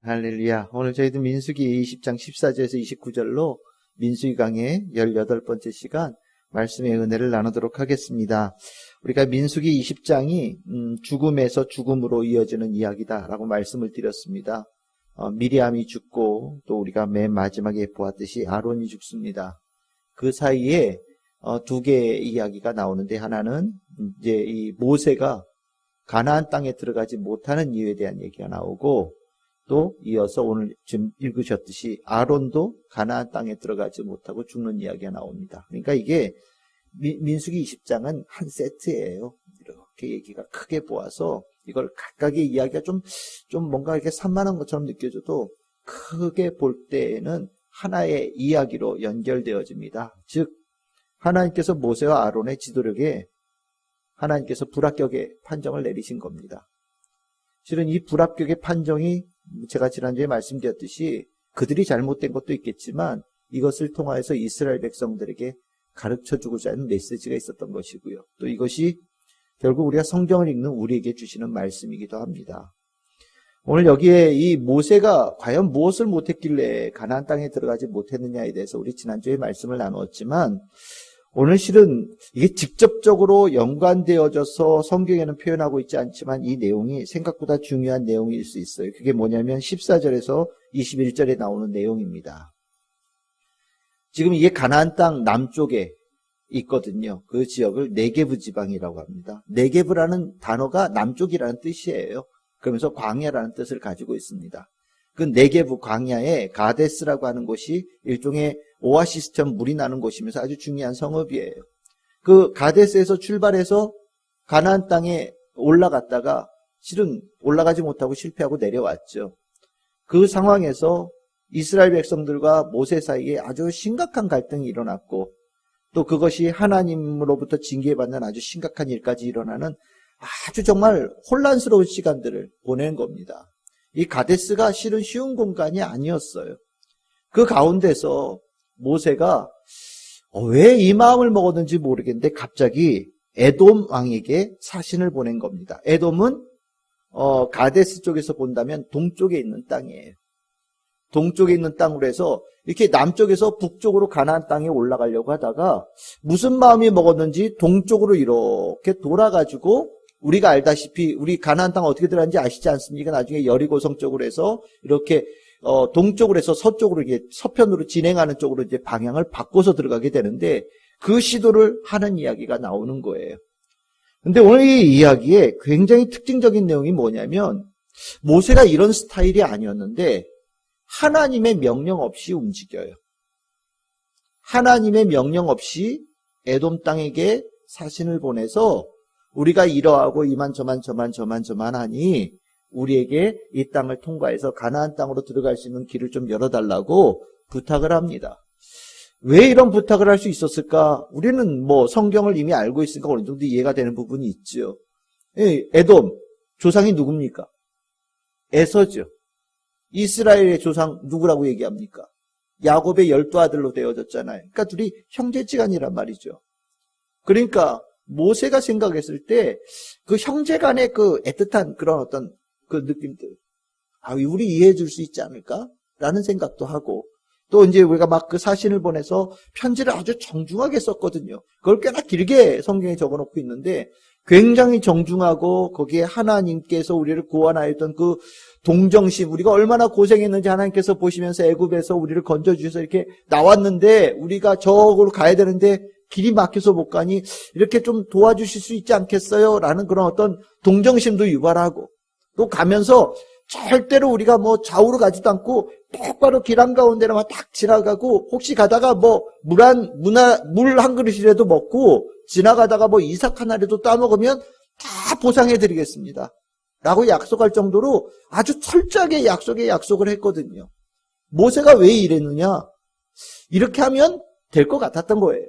할렐루야. 오늘 저희도 민수기 20장 14절에서 29절로 민수기 강의 18번째 시간 말씀의 은혜를 나누도록 하겠습니다. 우리가 민수기 20장이 죽음에서 죽음으로 이어지는 이야기다라고 말씀을 드렸습니다. 미리암이 죽고 또 우리가 맨 마지막에 보았듯이 아론이 죽습니다. 그 사이에 두 개의 이야기가 나오는데, 하나는 이제 이 모세가 가나안 땅에 들어가지 못하는 이유에 대한 얘기가 나오고, 또 이어서 오늘 지금 읽으셨듯이 아론도 가나안 땅에 들어가지 못하고 죽는 이야기가 나옵니다. 그러니까 이게 민수기 20장은 한 세트예요. 이렇게 얘기가 크게 보아서 이걸 각각의 이야기가 좀 뭔가 이렇게 산만한 것처럼 느껴져도 크게 볼 때에는 하나의 이야기로 연결되어집니다. 즉 하나님께서 모세와 아론의 지도력에 하나님께서 불합격의 판정을 내리신 겁니다. 실은 이 불합격의 판정이 제가 지난주에 말씀드렸듯이 그들이 잘못된 것도 있겠지만 이것을 통하여서 이스라엘 백성들에게 가르쳐주고자 하는 메시지가 있었던 것이고요. 또 이것이 결국 우리가 성경을 읽는 우리에게 주시는 말씀이기도 합니다. 오늘 여기에 이 모세가 과연 무엇을 못했길래 가나안 땅에 들어가지 못했느냐에 대해서 우리 지난주에 말씀을 나누었지만, 오늘 실은 이게 직접적으로 연관되어져서 성경에는 표현하고 있지 않지만 이 내용이 생각보다 중요한 내용일 수 있어요. 그게 뭐냐면 14절에서 21절에 나오는 내용입니다. 지금 이게 가나안 땅 남쪽에 있거든요. 그 지역을 네게브 지방이라고 합니다. 네게브라는 단어가 남쪽이라는 뜻이에요. 그러면서 광야라는 뜻을 가지고 있습니다. 그 네게브 광야에 가데스라고 하는 곳이 일종의 오아시스처럼 물이 나는 곳이면서 아주 중요한 성읍이에요. 그 가데스에서 출발해서 가나안 땅에 올라갔다가 실은 올라가지 못하고 실패하고 내려왔죠. 그 상황에서 이스라엘 백성들과 모세 사이에 아주 심각한 갈등이 일어났고, 또 그것이 하나님으로부터 징계받는 아주 심각한 일까지 일어나는 아주 정말 혼란스러운 시간들을 보낸 겁니다. 이 가데스가 실은 쉬운 공간이 아니었어요. 그 가운데서 모세가 왜 이 마음을 먹었는지 모르겠는데 갑자기 에돔 왕에게 사신을 보낸 겁니다. 에돔은 가데스 쪽에서 본다면 동쪽에 있는 땅이에요. 동쪽에 있는 땅으로 해서 이렇게 남쪽에서 북쪽으로 가나안 땅에 올라가려고 하다가 무슨 마음이 먹었는지 동쪽으로 이렇게 돌아가지고, 우리가 알다시피 우리 가나안 땅 어떻게 들어갔는지 아시지 않습니까? 나중에 여리고성 쪽으로 해서 이렇게 동쪽으로 해서 서쪽으로, 이게 서편으로 진행하는 쪽으로 이제 방향을 바꿔서 들어가게 되는데, 그 시도를 하는 이야기가 나오는 거예요. 근데 오늘 이 이야기에 굉장히 특징적인 내용이 뭐냐면, 모세가 이런 스타일이 아니었는데 하나님의 명령 없이 움직여요. 하나님의 명령 없이 에돔 땅에게 사신을 보내서 우리가 이러하고 이만저만 하니 우리에게 이 땅을 통과해서 가나안 땅으로 들어갈 수 있는 길을 좀 열어달라고 부탁을 합니다. 왜 이런 부탁을 할 수 있었을까? 우리는 뭐 성경을 이미 알고 있으니까 어느 정도 이해가 되는 부분이 있죠. 에돔 조상이 누굽니까? 에서죠. 이스라엘의 조상 누구라고 얘기합니까? 야곱의 12아들로 되어졌잖아요. 그러니까 둘이 형제지간이란 말이죠. 그러니까 모세가 생각했을 때 그 형제간의 그 애틋한 그런 어떤 그 느낌들, 우리 이해해 줄 수 있지 않을까? 라는 생각도 하고, 또 이제 우리가 막 그 사신을 보내서 편지를 아주 정중하게 썼거든요. 그걸 꽤나 길게 성경에 적어 놓고 있는데 굉장히 정중하고, 거기에 하나님께서 우리를 구원하였던 그 동정심, 우리가 얼마나 고생했는지 하나님께서 보시면서 애굽에서 우리를 건져주셔서 이렇게 나왔는데 우리가 저쪽으로 가야 되는데 길이 막혀서 못 가니 이렇게 좀 도와주실 수 있지 않겠어요? 라는 그런 어떤 동정심도 유발하고, 또 가면서 절대로 우리가 뭐 좌우로 가지도 않고 똑바로 길 한가운데로만 딱 지나가고, 혹시 가다가 뭐 물 한 그릇이라도 먹고 지나가다가 뭐 이삭 하나라도 따먹으면 다 보상해드리겠습니다 라고 약속할 정도로 아주 철저하게 약속을 했거든요. 모세가 왜 이랬느냐? 이렇게 하면 될 것 같았던 거예요.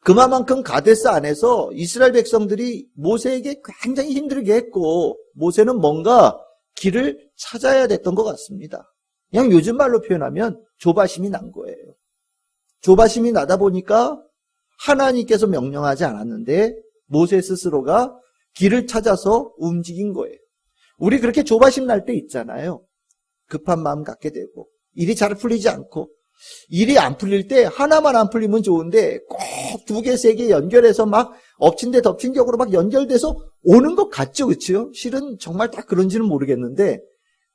그만큼 가데스 안에서 이스라엘 백성들이 모세에게 굉장히 힘들게 했고, 모세는 뭔가 길을 찾아야 됐던 것 같습니다. 그냥 요즘 말로 표현하면 조바심이 난 거예요. 조바심이 나다 보니까 하나님께서 명령하지 않았는데 모세 스스로가 길을 찾아서 움직인 거예요. 우리 그렇게 조바심 날 때 있잖아요. 급한 마음 갖게 되고 일이 잘 풀리지 않고 일이 안 풀릴 때 하나만 안 풀리면 좋은데 꼭 두 개, 세 개 연결해서 막 엎친 데 덮친 격으로 막 연결돼서 오는 것 같죠, 그렇죠? 실은 정말 딱 그런지는 모르겠는데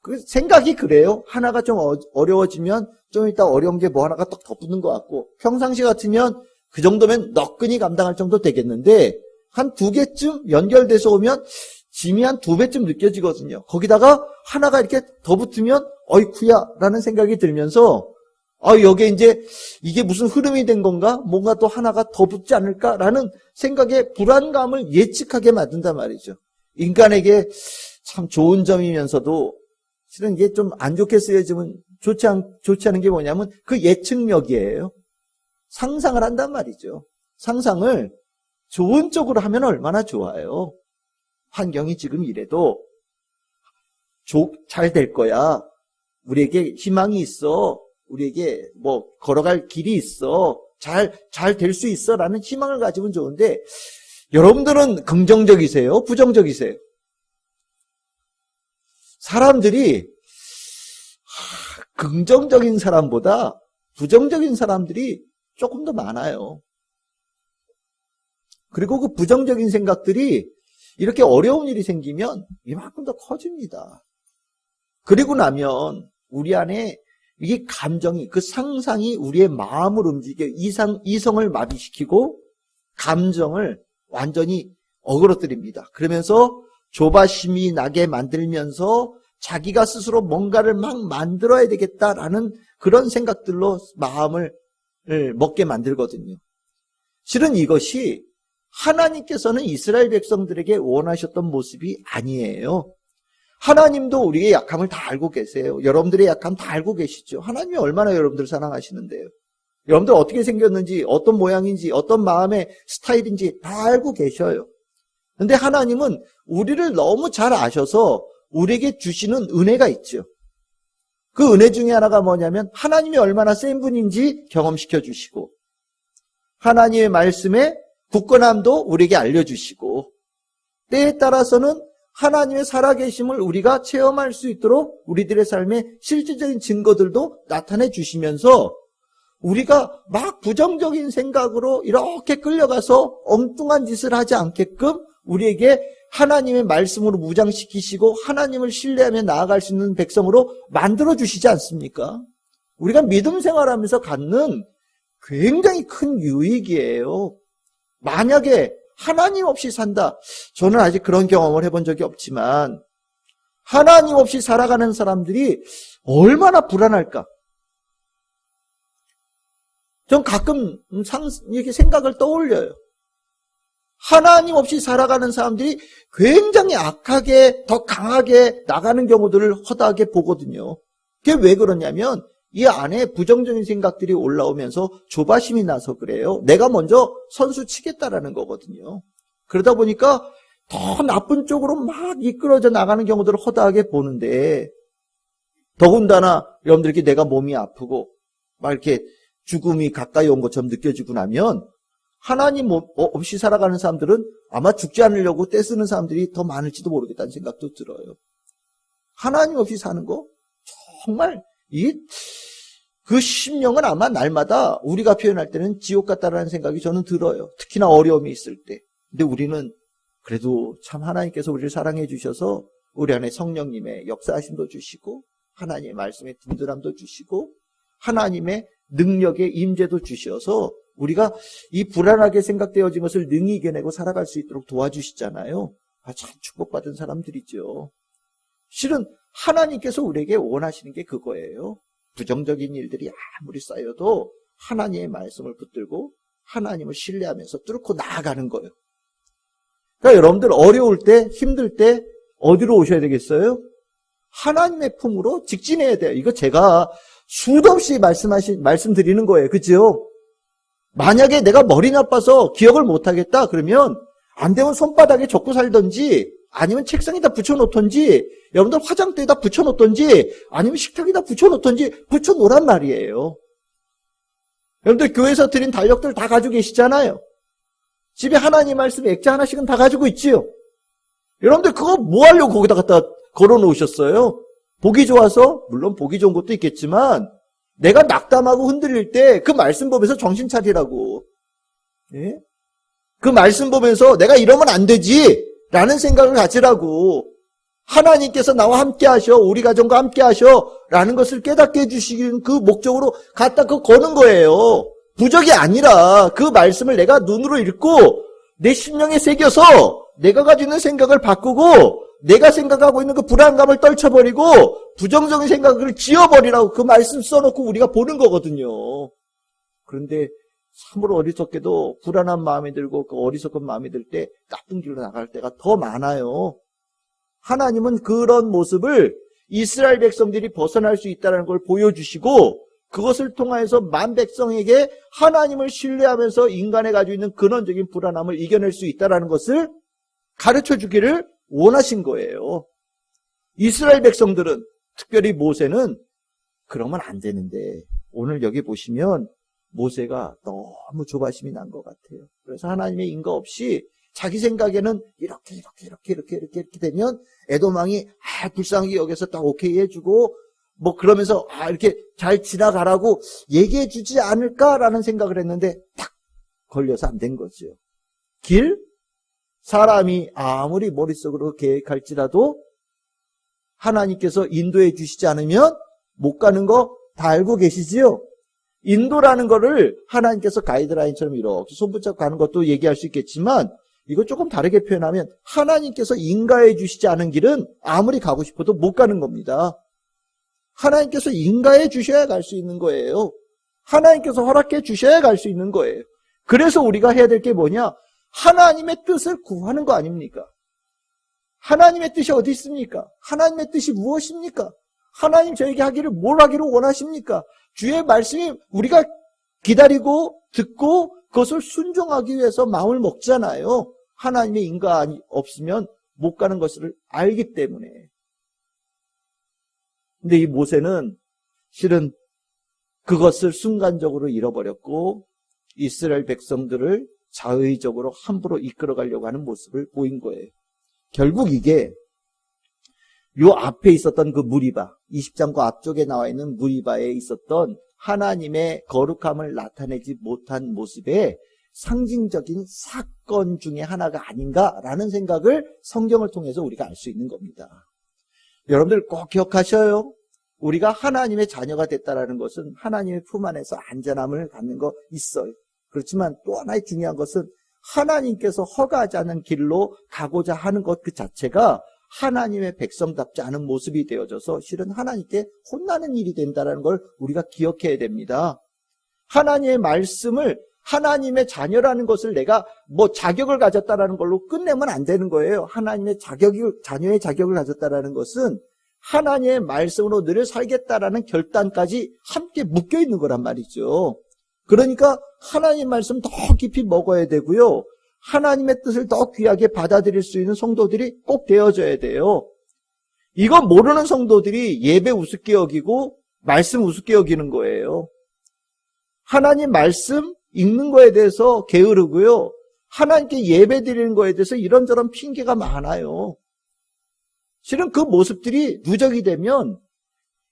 그 생각이 그래요. 하나가 좀 어려워지면 좀 이따 어려운 게 뭐 하나가 딱 덧붙는 것 같고 평상시 같으면 그 정도면 너끈히 감당할 정도 되겠는데 한 두 개쯤 연결돼서 오면 짐이 한 2배쯤 느껴지거든요. 거기다가 하나가 이렇게 더 붙으면 어이쿠야 라는 생각이 들면서 여기에 이제 이게 무슨 흐름이 된 건가? 뭔가 또 하나가 더 붙지 않을까라는 생각에 불안감을 예측하게 만든단 말이죠. 인간에게 참 좋은 점이면서도 실은 이게 좀 안 좋게 쓰여지면 좋지 않은 게 뭐냐면 그 예측력이에요. 상상을 한단 말이죠. 상상을 좋은 쪽으로 하면 얼마나 좋아요. 환경이 지금 이래도 잘 될 거야. 우리에게 희망이 있어. 우리에게 뭐 걸어갈 길이 있어. 잘 될 수 있어. 라는 희망을 가지면 좋은데 여러분들은 긍정적이세요? 부정적이세요? 사람들이 긍정적인 사람보다 부정적인 사람들이 조금 더 많아요. 그리고 그 부정적인 생각들이 이렇게 어려운 일이 생기면 이만큼 더 커집니다. 그리고 나면 우리 안에 이게 감정이, 그 상상이 우리의 마음을 움직여 이성을 마비시키고 감정을 완전히 어그러뜨립니다. 그러면서 조바심이 나게 만들면서 자기가 스스로 뭔가를 막 만들어야 되겠다라는 그런 생각들로 마음을 먹게 만들거든요. 실은 이것이 하나님께서는 이스라엘 백성들에게 원하셨던 모습이 아니에요. 하나님도 우리의 약함을 다 알고 계세요. 여러분들의 약함 다 알고 계시죠. 하나님이 얼마나 여러분들을 사랑하시는데요. 여러분들 어떻게 생겼는지, 어떤 모양인지, 어떤 마음의 스타일인지 다 알고 계셔요. 근데 하나님은 우리를 너무 잘 아셔서 우리에게 주시는 은혜가 있죠. 그 은혜 중에 하나가 뭐냐면 하나님이 얼마나 센 분인지 경험시켜 주시고 하나님의 말씀에 굳건함도 우리에게 알려주시고 때에 따라서는 하나님의 살아계심을 우리가 체험할 수 있도록 우리들의 삶에 실질적인 증거들도 나타내 주시면서 우리가 막 부정적인 생각으로 이렇게 끌려가서 엉뚱한 짓을 하지 않게끔 우리에게 하나님의 말씀으로 무장시키시고 하나님을 신뢰하며 나아갈 수 있는 백성으로 만들어 주시지 않습니까? 우리가 믿음 생활하면서 갖는 굉장히 큰 유익이에요. 만약에 하나님 없이 산다. 저는 아직 그런 경험을 해본 적이 없지만 하나님 없이 살아가는 사람들이 얼마나 불안할까? 전 가끔 이렇게 생각을 떠올려요. 하나님 없이 살아가는 사람들이 굉장히 악하게 더 강하게 나가는 경우들을 허다하게 보거든요. 그게 왜 그러냐면 이 안에 부정적인 생각들이 올라오면서 조바심이 나서 그래요. 내가 먼저 선수 치겠다라는 거거든요. 그러다 보니까 더 나쁜 쪽으로 막 이끌어져 나가는 경우들을 허다하게 보는데 더군다나 여러분들께 내가 몸이 아프고 막 이렇게 죽음이 가까이 온 것처럼 느껴지고 나면 하나님 없이 살아가는 사람들은 아마 죽지 않으려고 떼쓰는 사람들이 더 많을지도 모르겠다는 생각도 들어요. 하나님 없이 사는 거 정말 그 심령은 아마 날마다 우리가 표현할 때는 지옥 같다라는 생각이 저는 들어요. 특히나 어려움이 있을 때. 근데 우리는 그래도 참 하나님께서 우리를 사랑해 주셔서 우리 안에 성령님의 역사하심도 주시고 하나님의 말씀의 든든함도 주시고 하나님의 능력의 임재도 주셔서 우리가 이 불안하게 생각되어진 것을 능히 이겨내고 살아갈 수 있도록 도와주시잖아요. 참 축복받은 사람들이죠. 실은 하나님께서 우리에게 원하시는 게 그거예요. 부정적인 일들이 아무리 쌓여도 하나님의 말씀을 붙들고 하나님을 신뢰하면서 뚫고 나아가는 거예요. 그러니까 여러분들 어려울 때, 힘들 때 어디로 오셔야 되겠어요? 하나님의 품으로 직진해야 돼요. 이거 제가 수도 없이 말씀드리는 거예요. 그죠? 만약에 내가 머리 나빠서 기억을 못하겠다 그러면 안 되면 손바닥에 적고 살던지 아니면 책상에다 붙여놓던지 여러분들 화장대에다 붙여놓던지 아니면 식탁에다 붙여놓던지 붙여놓으란 말이에요. 여러분들 교회에서 드린 달력들 다 가지고 계시잖아요. 집에 하나님 말씀 액자 하나씩은 다 가지고 있지요. 여러분들 그거 뭐 하려고 거기다 갖다 걸어놓으셨어요? 보기 좋아서? 물론 보기 좋은 것도 있겠지만 내가 낙담하고 흔들릴 때 그 말씀 보면서 정신 차리라고. 예? 그 말씀 보면서 내가 이러면 안 되지 라는 생각을 가지라고. 하나님께서 나와 함께 하셔, 우리 가정과 함께 하셔 라는 것을 깨닫게 해주시는 그 목적으로 갖다 거는 거예요. 부적이 아니라 그 말씀을 내가 눈으로 읽고 내 심령에 새겨서 내가 가지고 있는 생각을 바꾸고 내가 생각하고 있는 그 불안감을 떨쳐버리고 부정적인 생각을 지워버리라고 그 말씀 써놓고 우리가 보는 거거든요. 그런데 참으로 어리석게도 불안한 마음이 들고 그 어리석은 마음이 들 때 나쁜 길로 나갈 때가 더 많아요. 하나님은 그런 모습을 이스라엘 백성들이 벗어날 수 있다는 걸 보여주시고 그것을 통하여서 만 백성에게 하나님을 신뢰하면서 인간에 가지고 있는 근원적인 불안함을 이겨낼 수 있다는 것을 가르쳐 주기를 원하신 거예요. 이스라엘 백성들은, 특별히 모세는 그러면 안 되는데 오늘 여기 보시면 모세가 너무 조바심이 난 것 같아요. 그래서 하나님의 인가 없이 자기 생각에는 이렇게 되면 에돔왕이 불쌍하게 여기서 딱 오케이 해주고 뭐 그러면서 이렇게 잘 지나가라고 얘기해 주지 않을까라는 생각을 했는데 딱 걸려서 안 된 거죠. 사람이 아무리 머릿속으로 계획할지라도 하나님께서 인도해 주시지 않으면 못 가는 거 다 알고 계시지요? 인도라는 거를 하나님께서 가이드라인처럼 이렇게 손붙잡고 가는 것도 얘기할 수 있겠지만 이거 조금 다르게 표현하면 하나님께서 인가해 주시지 않은 길은 아무리 가고 싶어도 못 가는 겁니다. 하나님께서 인가해 주셔야 갈 수 있는 거예요. 하나님께서 허락해 주셔야 갈 수 있는 거예요. 그래서 우리가 해야 될 게 뭐냐? 하나님의 뜻을 구하는 거 아닙니까? 하나님의 뜻이 어디 있습니까? 하나님의 뜻이 무엇입니까? 하나님 저에게 하기를 뭘 하기를 원하십니까? 주의 말씀이 우리가 기다리고 듣고 그것을 순종하기 위해서 마음을 먹잖아요. 하나님의 인가가 없으면 못 가는 것을 알기 때문에. 근데 이 모세는 실은 그것을 순간적으로 잃어버렸고 이스라엘 백성들을 자의적으로 함부로 이끌어가려고 하는 모습을 보인 거예요. 결국 이게 요 앞에 있었던 그 무리바, 20장과 앞쪽에 나와 있는 무리바에 있었던 하나님의 거룩함을 나타내지 못한 모습의 상징적인 사건 중에 하나가 아닌가라는 생각을 성경을 통해서 우리가 알 수 있는 겁니다. 여러분들 꼭 기억하셔요. 우리가 하나님의 자녀가 됐다라는 것은 하나님의 품 안에서 안전함을 갖는 거 있어요. 그렇지만 또 하나의 중요한 것은 하나님께서 허가하지 않은 길로 가고자 하는 것 그 자체가 하나님의 백성답지 않은 모습이 되어져서 실은 하나님께 혼나는 일이 된다는 걸 우리가 기억해야 됩니다. 하나님의 말씀을 하나님의 자녀라는 것을 내가 뭐 자격을 가졌다라는 걸로 끝내면 안 되는 거예요. 하나님의 자녀의 자격을 가졌다라는 것은 하나님의 말씀으로 늘 살겠다라는 결단까지 함께 묶여 있는 거란 말이죠. 그러니까 하나님의 말씀 더 깊이 먹어야 되고요. 하나님의 뜻을 더 귀하게 받아들일 수 있는 성도들이 꼭 되어져야 돼요. 이거 모르는 성도들이 예배 우습게 여기고 말씀 우습게 여기는 거예요. 하나님 말씀 읽는 거에 대해서 게으르고요. 하나님께 예배 드리는 거에 대해서 이런저런 핑계가 많아요. 실은 그 모습들이 누적이 되면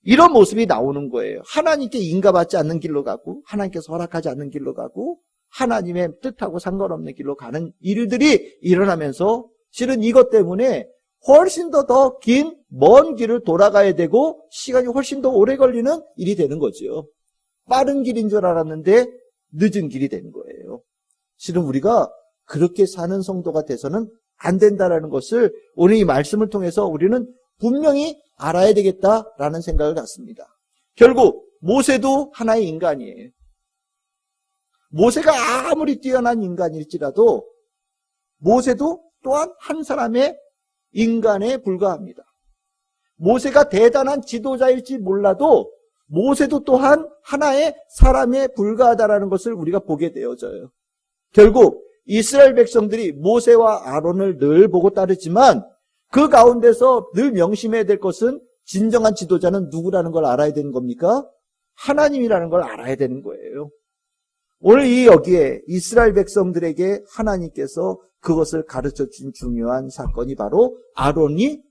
이런 모습이 나오는 거예요. 하나님께 인가받지 않는 길로 가고 하나님께서 허락하지 않는 길로 가고 하나님의 뜻하고 상관없는 길로 가는 일들이 일어나면서 실은 이것 때문에 훨씬 더 긴 먼 길을 돌아가야 되고 시간이 훨씬 더 오래 걸리는 일이 되는 거죠. 빠른 길인 줄 알았는데 늦은 길이 되는 거예요. 실은 우리가 그렇게 사는 성도가 돼서는 안 된다라는 것을 오늘 이 말씀을 통해서 우리는 분명히 알아야 되겠다라는 생각을 갖습니다. 결국 모세도 하나의 인간이에요. 모세가 아무리 뛰어난 인간일지라도 모세도 또한 한 사람의 인간에 불과합니다. 모세가 대단한 지도자일지 몰라도 모세도 또한 하나의 사람에 불과하다라는 것을 우리가 보게 되어져요. 결국 이스라엘 백성들이 모세와 아론을 늘 보고 따르지만 그 가운데서 늘 명심해야 될 것은 진정한 지도자는 누구라는 걸 알아야 되는 겁니까? 하나님이라는 걸 알아야 되는 거예요. 오늘 여기에 이스라엘 백성들에게 하나님께서 그것을 가르쳐 준 중요한 사건이 바로 아론이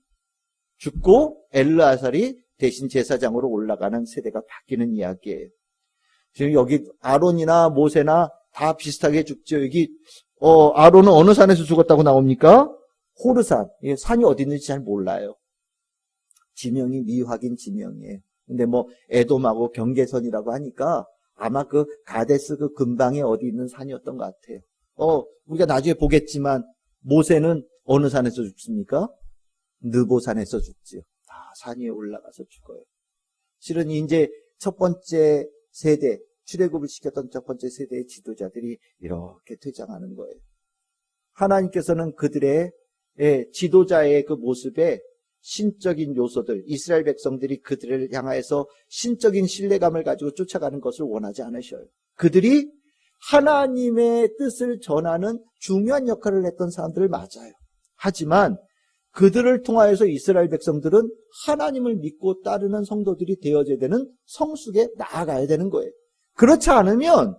죽고 엘르아살이 대신 제사장으로 올라가는 세대가 바뀌는 이야기예요. 지금 여기 아론이나 모세나 다 비슷하게 죽죠. 여기 아론은 어느 산에서 죽었다고 나옵니까? 호르산. 산이 어디 있는지 잘 몰라요. 지명이 미확인 지명이에요. 근데 에돔하고 경계선이라고 하니까 아마 그 가데스 그 근방에 어디 있는 산이었던 것 같아요. 우리가 나중에 보겠지만 모세는 어느 산에서 죽습니까? 느보산에서 죽지요. 산 위에 올라가서 죽어요. 실은 이제 첫 번째 세대, 출애굽을 시켰던 첫 번째 세대의 지도자들이 이렇게 퇴장하는 거예요. 하나님께서는 그들의 지도자의 그 모습에 신적인 요소들, 이스라엘 백성들이 그들을 향하여서 신적인 신뢰감을 가지고 쫓아가는 것을 원하지 않으셔요. 그들이 하나님의 뜻을 전하는 중요한 역할을 했던 사람들 맞아요. 하지만 그들을 통하여서 이스라엘 백성들은 하나님을 믿고 따르는 성도들이 되어져야 되는 성숙에 나아가야 되는 거예요. 그렇지 않으면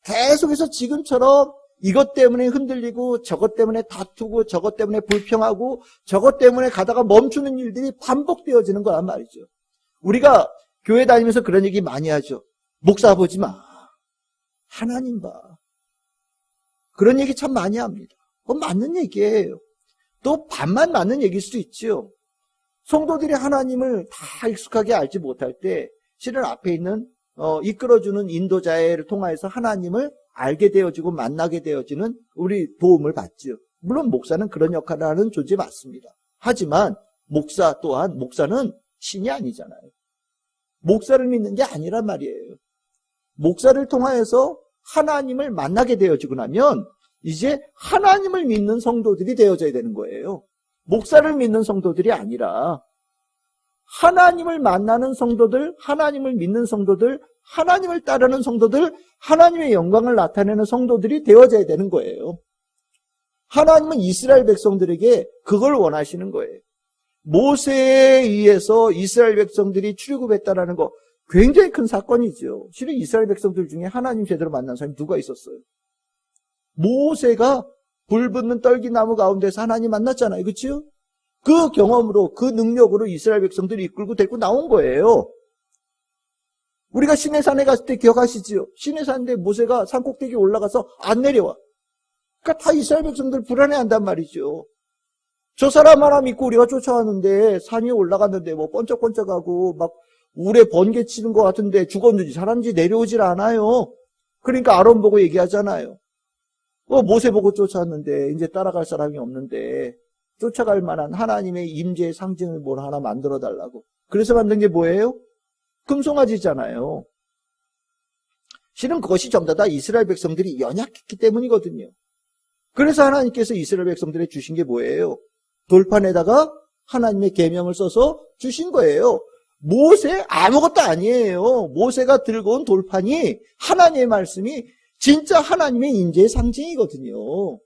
계속해서 지금처럼 이것 때문에 흔들리고 저것 때문에 다투고 저것 때문에 불평하고 저것 때문에 가다가 멈추는 일들이 반복되어지는 거란 말이죠. 우리가 교회 다니면서 그런 얘기 많이 하죠. 목사 보지 마. 하나님 봐. 그런 얘기 참 많이 합니다. 그건 맞는 얘기예요. 또 반만 맞는 얘기일 수도 있죠. 성도들이 하나님을 다 익숙하게 알지 못할 때 실은 앞에 있는 이끌어주는 인도자를 통하여서 하나님을 알게 되어지고 만나게 되어지는 우리 도움을 받죠. 물론 목사는 그런 역할을 하는 존재 맞습니다. 하지만 목사 또한 목사는 신이 아니잖아요. 목사를 믿는 게 아니란 말이에요. 목사를 통하여서 하나님을 만나게 되어지고 나면 이제 하나님을 믿는 성도들이 되어져야 되는 거예요. 목사를 믿는 성도들이 아니라 하나님을 만나는 성도들, 하나님을 믿는 성도들, 하나님을 따르는 성도들, 하나님의 영광을 나타내는 성도들이 되어져야 되는 거예요. 하나님은 이스라엘 백성들에게 그걸 원하시는 거예요. 모세에 의해서 이스라엘 백성들이 출애굽했다라는 거 굉장히 큰 사건이죠. 실은 이스라엘 백성들 중에 하나님 제대로 만난 사람이 누가 있었어요? 모세가 불붙는 떨기나무 가운데서 하나님 만났잖아요. 그렇죠? 그 경험으로 그 능력으로 이스라엘 백성들이 이끌고 데리고 나온 거예요. 우리가 시내산에 갔을 때 기억하시지요? 시내산인데 모세가 산꼭대기에 올라가서 안 내려와. 그러니까 다 이스라엘 백성들 불안해한단 말이죠. 저 사람 하나 믿고 우리가 쫓아왔는데 산 위에 올라갔는데 번쩍번쩍하고 막 울에 번개 치는 것 같은데 죽었는지 살았는지 내려오질 않아요. 그러니까 아론 보고 얘기하잖아요. 모세 보고 쫓아왔는데 이제 따라갈 사람이 없는데 쫓아갈 만한 하나님의 임재의 상징을 뭘 하나 만들어 달라고. 그래서 만든 게 뭐예요? 금송아지잖아요. 실은 그것이 전부 다 이스라엘 백성들이 연약했기 때문이거든요. 그래서 하나님께서 이스라엘 백성들에 주신 게 뭐예요? 돌판에다가 하나님의 계명을 써서 주신 거예요. 모세 아무것도 아니에요. 모세가 들고 온 돌판이 하나님의 말씀이 진짜 하나님의 임재의 상징이거든요.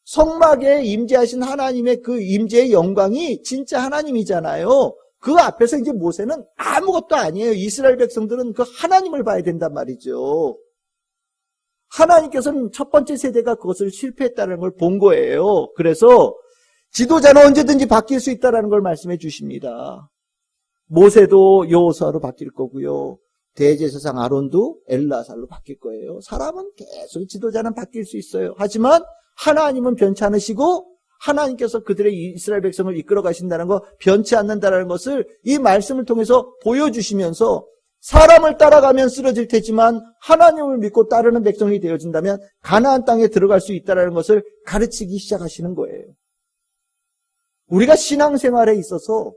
성막에 임재하신 하나님의 그 임재의 영광이 진짜 하나님이잖아요. 그 앞에서 이제 모세는 아무것도 아니에요. 이스라엘 백성들은 그 하나님을 봐야 된단 말이죠. 하나님께서는 첫 번째 세대가 그것을 실패했다는 걸 본 거예요. 그래서 지도자는 언제든지 바뀔 수 있다는 걸 말씀해 주십니다. 모세도 여호수아로 바뀔 거고요. 대제사장 아론도 엘르아살로 바뀔 거예요. 사람은 계속 지도자는 바뀔 수 있어요. 하지만 하나님은 변치 않으시고 하나님께서 그들의 이스라엘 백성을 이끌어 가신다는 거, 변치 않는다는 것을 이 말씀을 통해서 보여주시면서 사람을 따라가면 쓰러질 테지만 하나님을 믿고 따르는 백성이 되어진다면 가나안 땅에 들어갈 수 있다는 것을 가르치기 시작하시는 거예요. 우리가 신앙생활에 있어서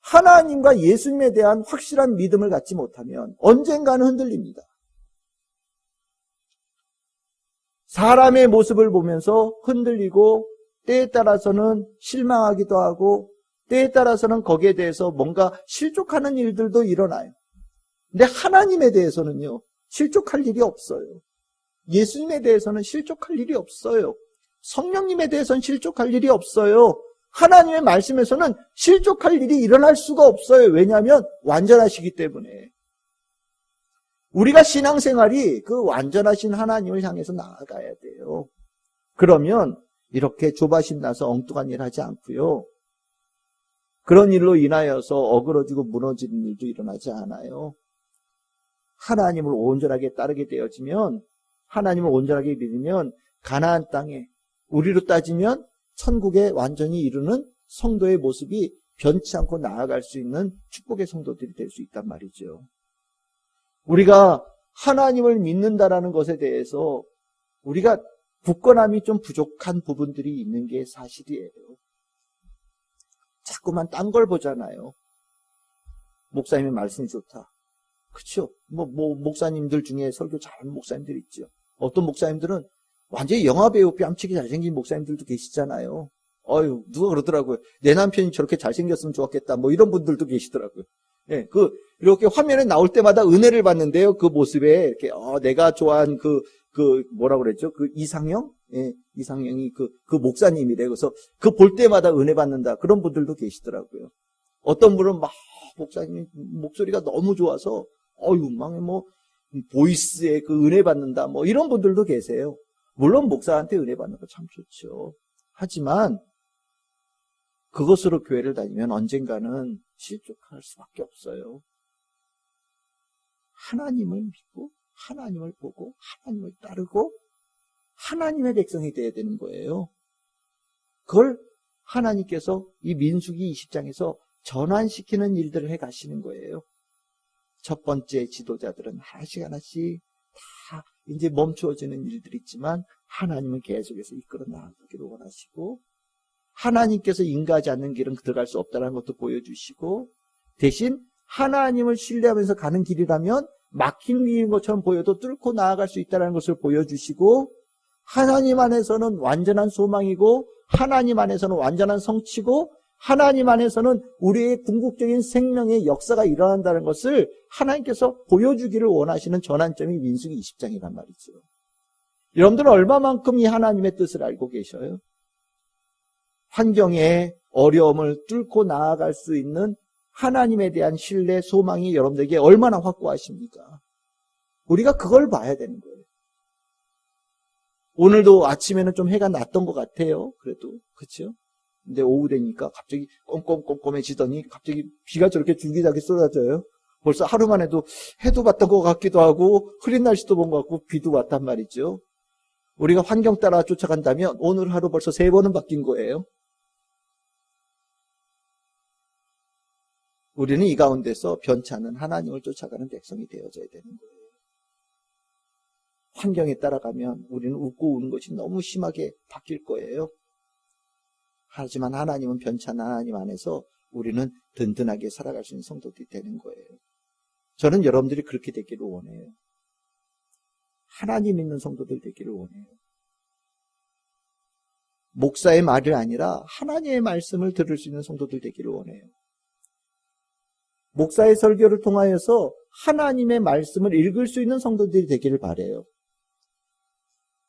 하나님과 예수님에 대한 확실한 믿음을 갖지 못하면 언젠가는 흔들립니다. 사람의 모습을 보면서 흔들리고 때에 따라서는 실망하기도 하고 때에 따라서는 거기에 대해서 뭔가 실족하는 일들도 일어나요. 근데 하나님에 대해서는요, 실족할 일이 없어요. 예수님에 대해서는 실족할 일이 없어요. 성령님에 대해서는 실족할 일이 없어요. 하나님의 말씀에서는 실족할 일이 일어날 수가 없어요. 왜냐하면 완전하시기 때문에. 우리가 신앙생활이 그 완전하신 하나님을 향해서 나아가야 돼요. 그러면 이렇게 조바심 나서 엉뚱한 일 하지 않고요. 그런 일로 인하여서 어그러지고 무너지는 일도 일어나지 않아요. 하나님을 온전하게 따르게 되어지면, 하나님을 온전하게 믿으면 가나안 땅에, 우리로 따지면 천국에 완전히 이루는 성도의 모습이 변치 않고 나아갈 수 있는 축복의 성도들이 될 수 있단 말이죠. 우리가 하나님을 믿는다라는 것에 대해서 우리가 굳건함이 좀 부족한 부분들이 있는 게 사실이에요. 자꾸만 딴 걸 보잖아요. 목사님의 말씀이 좋다. 그렇죠? 목사님들 중에 설교 잘하는 목사님들 있죠. 어떤 목사님들은 완전히 영화배우 뺨치기 잘생긴 목사님들도 계시잖아요. 누가 그러더라고요. 내 남편이 저렇게 잘생겼으면 좋았겠다. 이런 분들도 계시더라고요. 예, 이렇게 화면에 나올 때마다 은혜를 받는데요. 그 모습에, 이렇게, 내가 좋아한 뭐라고 그랬죠? 이상형? 예, 이상형이 그 목사님이래. 그래서 볼 때마다 은혜 받는다. 그런 분들도 계시더라고요. 어떤 분은 목사님 목소리가 너무 좋아서, 망해, 보이스에 은혜 받는다. 이런 분들도 계세요. 물론 목사한테 은혜 받는 거 참 좋죠. 하지만, 그것으로 교회를 다니면 언젠가는 실족할 수밖에 없어요. 하나님을 믿고, 하나님을 보고, 하나님을 따르고, 하나님의 백성이 되어야 되는 거예요. 그걸 하나님께서 이 민수기 20장에서 전환시키는 일들을 해 가시는 거예요. 첫 번째 지도자들은 하나씩 하나씩 다 이제 멈추어지는 일들이 있지만 하나님은 계속해서 이끌어 나가기를 원하시고, 하나님께서 인가하지 않는 길은 들어갈 수 없다는 것도 보여주시고, 대신 하나님을 신뢰하면서 가는 길이라면 막힌 길인 것처럼 보여도 뚫고 나아갈 수 있다는 것을 보여주시고, 하나님 안에서는 완전한 소망이고, 하나님 안에서는 완전한 성취고, 하나님 안에서는 우리의 궁극적인 생명의 역사가 일어난다는 것을 하나님께서 보여주기를 원하시는 전환점이 민수기 20장이란 말이죠. 여러분들은 얼마만큼 이 하나님의 뜻을 알고 계셔요? 환경의 어려움을 뚫고 나아갈 수 있는 하나님에 대한 신뢰, 소망이 여러분들에게 얼마나 확고하십니까? 우리가 그걸 봐야 되는 거예요. 오늘도 아침에는 좀 해가 났던 것 같아요. 그래도, 그렇죠? 근데 오후 되니까 갑자기 꼼꼼해지더니 갑자기 비가 저렇게 줄기차게 쏟아져요. 벌써 하루만 해도 해도 봤던 것 같기도 하고 흐린 날씨도 본 것 같고 비도 왔단 말이죠. 우리가 환경 따라 쫓아간다면 오늘 하루 벌써 3번은 바뀐 거예요. 우리는 이 가운데서 변치 않는 하나님을 쫓아가는 백성이 되어져야 되는 거예요. 환경에 따라가면 우리는 웃고 우는 것이 너무 심하게 바뀔 거예요. 하지만 하나님은 변치 않는 하나님 안에서 우리는 든든하게 살아갈 수 있는 성도들이 되는 거예요. 저는 여러분들이 그렇게 되기를 원해요. 하나님 있는 성도들 되기를 원해요. 목사의 말이 아니라 하나님의 말씀을 들을 수 있는 성도들 되기를 원해요. 목사의 설교를 통하여서 하나님의 말씀을 읽을 수 있는 성도들이 되기를 바라요.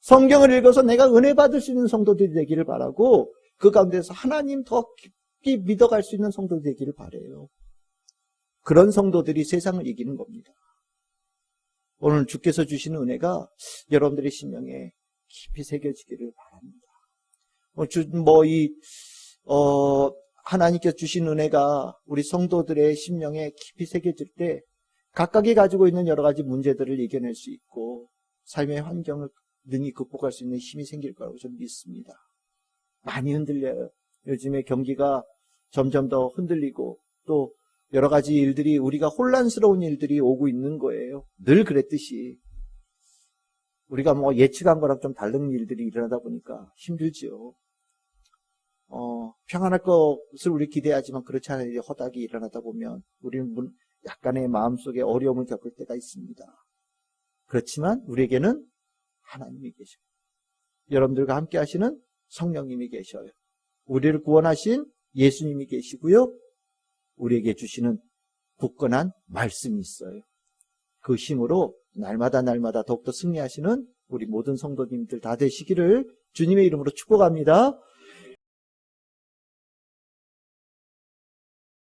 성경을 읽어서 내가 은혜 받을 수 있는 성도들이 되기를 바라고, 그 가운데서 하나님 더 깊이 믿어갈 수 있는 성도들이 되기를 바라요. 그런 성도들이 세상을 이기는 겁니다. 오늘 주께서 주시는 은혜가 여러분들의 심령에 깊이 새겨지기를 바랍니다. 하나님께서 주신 은혜가 우리 성도들의 심령에 깊이 새겨질 때 각각이 가지고 있는 여러 가지 문제들을 이겨낼 수 있고 삶의 환경을 능히 극복할 수 있는 힘이 생길 거라고 저는 믿습니다. 많이 흔들려요. 요즘에 경기가 점점 더 흔들리고 또 여러 가지 일들이, 우리가 혼란스러운 일들이 오고 있는 거예요. 늘 그랬듯이 우리가 예측한 거랑 좀 다른 일들이 일어나다 보니까 힘들지요. 평안할 것을 우리 기대하지만 그렇지 않은 일이 허다하게 일어나다 보면 우리는 약간의 마음속에 어려움을 겪을 때가 있습니다. 그렇지만 우리에게는 하나님이 계셔요. 여러분들과 함께 하시는 성령님이 계셔요. 우리를 구원하신 예수님이 계시고요. 우리에게 주시는 굳건한 말씀이 있어요. 그 힘으로 날마다 더욱더 승리하시는 우리 모든 성도님들 다 되시기를 주님의 이름으로 축복합니다.